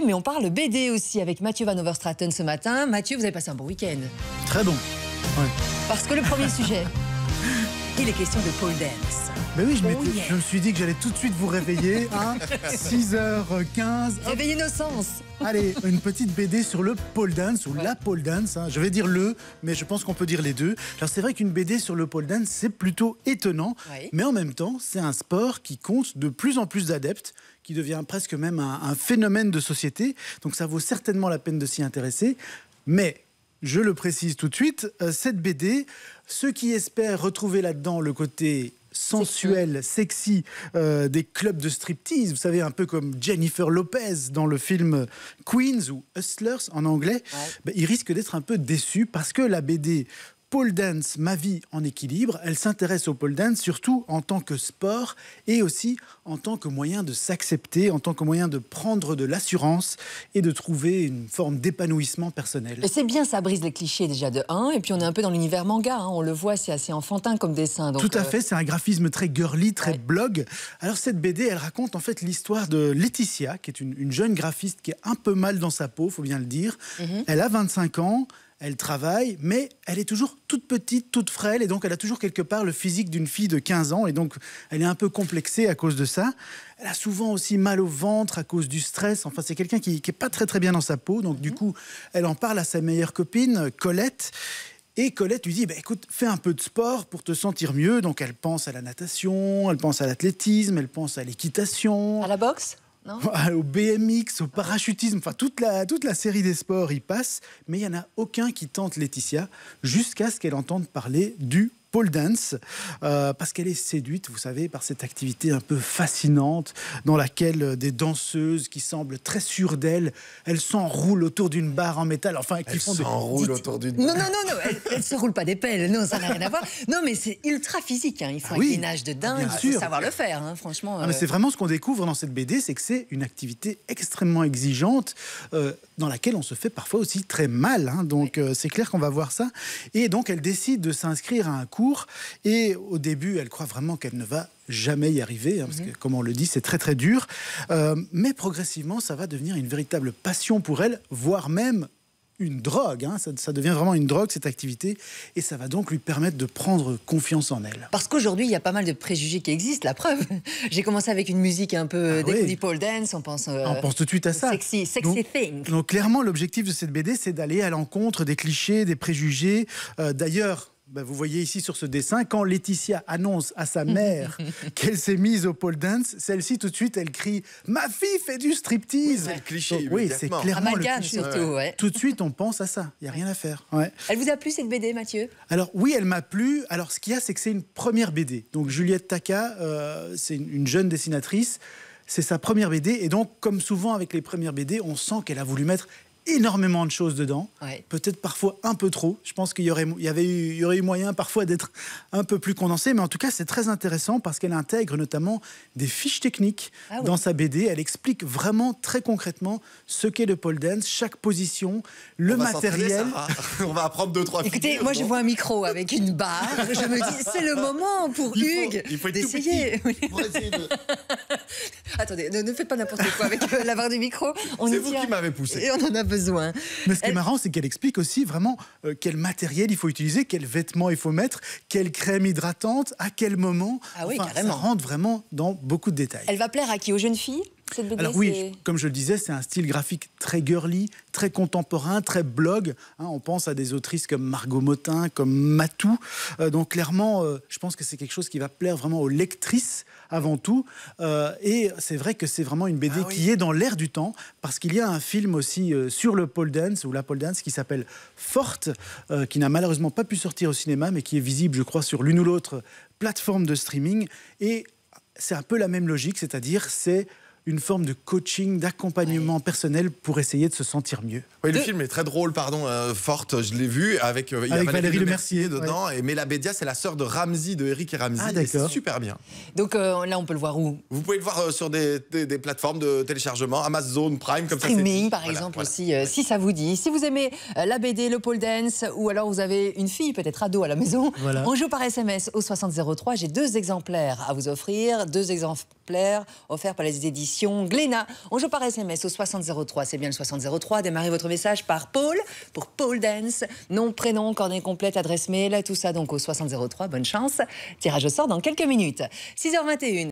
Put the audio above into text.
Mais on parle BD aussi avec Mathieu Van Overstraten ce matin. Mathieu, vous avez passé un bon week-end. Très bon. Ouais. Parce que le premier sujet, il est question de pole dance. Mais oui, je me suis dit que j'allais tout de suite vous réveiller. Hein, 6h15. Réveillez nos sens. Allez, une petite BD sur le pole dance ou la pole dance. Hein. Je vais dire le, mais je pense qu'on peut dire les deux. Alors c'est vrai qu'une BD sur le pole dance, c'est plutôt étonnant. Oui. Mais en même temps, c'est un sport qui compte de plus en plus d'adeptes, qui devient presque même un phénomène de société. Donc ça vaut certainement la peine de s'y intéresser. Mais, je le précise tout de suite, cette BD, ceux qui espèrent retrouver là-dedans le côté sensuel, sexy des clubs de striptease, vous savez, un peu comme Jennifer Lopez dans le film Queens ou Hustlers en anglais, ils risquent d'être un peu déçus parce que la BD Pole Dance, ma vie en équilibre, elle s'intéresse au pole dance surtout en tant que sport et aussi en tant que moyen de s'accepter, en tant que moyen de prendre de l'assurance et de trouver une forme d'épanouissement personnel. Et c'est bien, ça brise les clichés déjà de 1, et puis on est un peu dans l'univers manga, hein, on le voit, c'est assez enfantin comme dessin. Donc tout à fait, c'est un graphisme très girly, très blog. Alors cette BD, elle raconte en fait l'histoire de Laetitia, qui est une jeune graphiste qui est un peu mal dans sa peau, faut bien le dire. Elle a 25 ans. Elle travaille, mais elle est toujours toute petite, toute frêle, et donc elle a toujours quelque part le physique d'une fille de 15 ans, et donc elle est un peu complexée à cause de ça. Elle a souvent aussi mal au ventre à cause du stress. Enfin, c'est quelqu'un qui n'est pas très bien dans sa peau, donc du coup, elle en parle à sa meilleure copine, Colette. Et Colette lui dit, écoute, fais un peu de sport pour te sentir mieux. Donc elle pense à la natation, elle pense à l'athlétisme, elle pense à l'équitation. À la boxe ? Non. Au BMX, au parachutisme, enfin toute la série des sports y passe, mais il n'y en a aucun qui tente Laetitia jusqu'à ce qu'elle entende parler du pole dance, parce qu'elle est séduite, vous savez, par cette activité un peu fascinante dans laquelle des danseuses qui semblent très sûres d'elles, elles s'enroulent autour d'une barre en métal, enfin, qui font s'enroulent autour d'une barre. Non, elles ne se roulent pas des pelles, non, ça n'a rien à voir. Non, mais c'est ultra physique, hein. Il faut un gainage de dingue, il faut savoir le faire, hein, franchement. Mais c'est vraiment ce qu'on découvre dans cette BD, c'est que c'est une activité extrêmement exigeante, dans laquelle on se fait parfois aussi très mal, hein. Donc c'est clair qu'on va voir ça. Et donc elle décide de s'inscrire à un cours. Et au début, elle croit vraiment qu'elle ne va jamais y arriver, hein, parce que, comme on le dit, c'est très dur. Mais progressivement, ça va devenir une véritable passion pour elle, voire même une drogue. Hein. Ça devient vraiment une drogue, cette activité. Et ça va donc lui permettre de prendre confiance en elle. Parce qu'aujourd'hui, il y a pas mal de préjugés qui existent, la preuve. J'ai commencé avec une musique un peu... dès qu'on dit pole dance, on pense tout de suite à ça. Sexy thing. Donc clairement, l'objectif de cette BD, c'est d'aller à l'encontre des clichés, des préjugés. D'ailleurs, vous voyez ici sur ce dessin, quand Laetitia annonce à sa mère qu'elle s'est mise au pole dance, celle-ci tout de suite, elle crie « Ma fille fait du striptease !» C'est le cliché. Oui, c'est clairement Amalgame, le cliché. surtout, Tout de suite, on pense à ça. Il n'y a rien à faire. Elle vous a plu, cette BD, Mathieu ? Alors oui, elle m'a plu. Alors ce qu'il y a, c'est que c'est une première BD. Donc Juliette Taka, c'est une jeune dessinatrice. C'est sa première BD. Et donc, comme souvent avec les premières BD, on sent qu'elle a voulu mettre énormément de choses dedans, peut-être parfois un peu trop. Je pense qu'il y aurait eu moyen parfois d'être un peu plus condensé, mais en tout cas c'est très intéressant parce qu'elle intègre notamment des fiches techniques dans sa BD. Elle explique vraiment très concrètement ce qu'est le pole dance, chaque position, le matériel. On va apprendre 2-3 figures. Écoutez, moi je vois un micro avec une barre, je me dis c'est le moment pour Hugues d'essayer. Attendez, ne faites pas n'importe quoi avec la barre du micro. C'est vous qui m'avez poussé. Et on en a besoin. Mais ce qui est marrant, c'est qu'elle explique aussi vraiment quel matériel il faut utiliser, quels vêtements il faut mettre, quelle crème hydratante, à quel moment. Ça rentre vraiment dans beaucoup de détails. Elle va plaire à qui? Aux jeunes filles? Cette BD, alors oui, comme je le disais, c'est un style graphique très girly, très contemporain, très blog. Hein, on pense à des autrices comme Margot Motin, comme Matou. Donc clairement, je pense que c'est quelque chose qui va plaire vraiment aux lectrices avant tout. Et c'est vrai que c'est vraiment une BD qui est dans l'air du temps, parce qu'il y a un film aussi sur le pole dance, ou la pole dance, qui s'appelle Forte, qui n'a malheureusement pas pu sortir au cinéma, mais qui est visible, je crois, sur l'une ou l'autre plateforme de streaming. Et c'est un peu la même logique, c'est-à-dire c'est une forme de coaching, d'accompagnement personnel pour essayer de se sentir mieux. Oui, le film est très drôle, Forte, je l'ai vu, avec il y a Valérie Lemercier dedans, et Mela Bédia, c'est la sœur de Ramzy, de Eric et Ramzy, et c'est super bien. Donc là, on peut le voir où? Vous pouvez le voir sur des plateformes de téléchargement, Amazon Prime, comme Streaming, ça. par exemple, aussi, si ça vous dit. Si vous aimez la BD, le pole dance, ou alors vous avez une fille, peut-être ado à la maison, on joue par SMS au 6003. J'ai 2 exemplaires à vous offrir, 2 exemplaires plaire, offert par les éditions Glénat. On joue par SMS au 6003, c'est bien le 6003. Démarrez votre message par Paul, pour Pole Dance. Nom, prénom, coordonnées complètes, adresse mail, tout ça donc au 6003. Bonne chance. Tirage au sort dans quelques minutes. 6h21.